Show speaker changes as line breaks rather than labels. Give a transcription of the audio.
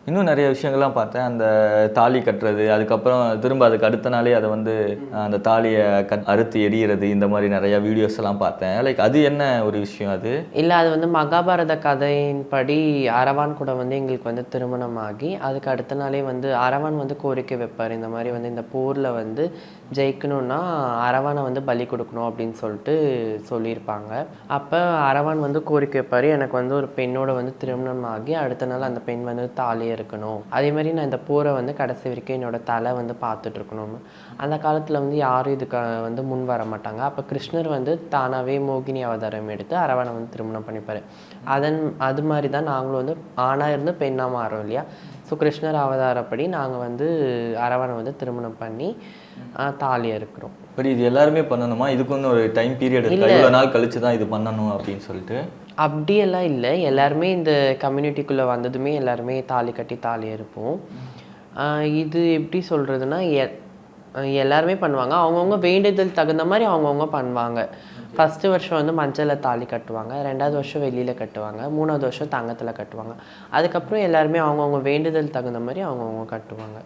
இன்னும் நிறைய விஷயங்கள்லாம் பார்த்தேன். அந்த தாலி கட்டுறது, அதுக்கப்புறம் திரும்ப அதுக்கு அடுத்த நாளே அதை வந்து அந்த தாலியை அறுத்து எறிகிறது, இந்த மாதிரி நிறையா வீடியோஸ் எல்லாம் பார்த்தேன். லைக் அது என்ன ஒரு விஷயம் அது?
இல்லை, அது வந்து மகாபாரத கதையின்படி அரவான் கூட வந்து எங்களுக்கு வந்து திருமணம் ஆகி அதுக்கு அடுத்த நாளே வந்து அரவான் வந்து கோரிக்கை வைப்பார். இந்த மாதிரி வந்து இந்த போரில் வந்து ஜெயிக்கணும்னா அரவானை வந்து பலி கொடுக்கணும் அப்படின்னு சொல்லிட்டு சொல்லியிருப்பாங்க. அப்போ அரவான் வந்து கோரிக்கை வைப்பார், எனக்கு வந்து ஒரு பெண்ணோட வந்து திருமணம் ஆகி அடுத்த நாள் அந்த பெண் வந்து தாலி இருக்கணும், அதே மாதிரி நான் இந்த போரை வந்து கடைசி வரைக்கும் என்னோட தலை வந்து பார்த்துட்டு இருக்கணும். அந்த காலத்தில் வந்து யாரும் இதுக்கு வந்து முன் வர மாட்டாங்க. அப்போ கிருஷ்ணர் வந்து தானாகவே மோகினி அவதாரம் எடுத்து அரவணை வந்து திருமணம் பண்ணிப்பார். அது மாதிரி தான் நாங்களும் வந்து ஆணாக இருந்து பெண்ணாக மாறும் இல்லையா. ஸோ கிருஷ்ணர் அவதாரப்படி நாங்கள் வந்து அரவணை வந்து திருமணம் பண்ணி தாலியாக இருக்கிறோம்.
பட் இது எல்லாருமே பண்ணணுமா? இதுக்கு வந்து ஒரு டைம் பீரியட் இருக்கு, இவ்வளோ நாள் கழிச்சு தான் இது பண்ணணும் அப்படின்னு சொல்லிட்டு?
அப்படியெல்லாம் இல்லை, எல்லாருமே இந்த கம்யூனிட்டிக்குள்ளே வந்ததுமே எல்லாருமே தாலி கட்டி தாலியாக இருப்போம். இது எப்படி சொல்கிறதுனா எல்லாருமே பண்ணுவாங்க, அவங்கவுங்க வேண்டுதல் தகுந்த மாதிரி அவங்கவுங்க பண்ணுவாங்க. ஃபஸ்ட்டு வருஷம் வந்து மஞ்சளில் தாலி கட்டுவாங்க, 2வது வருஷம் வெள்ளியில் கட்டுவாங்க, 3வது வருஷம் தங்கத்தில் கட்டுவாங்க. அதுக்கப்புறம் எல்லாருமே அவங்கவுங்க வேண்டுதல் தகுந்த மாதிரி அவங்கவுங்க கட்டுவாங்க.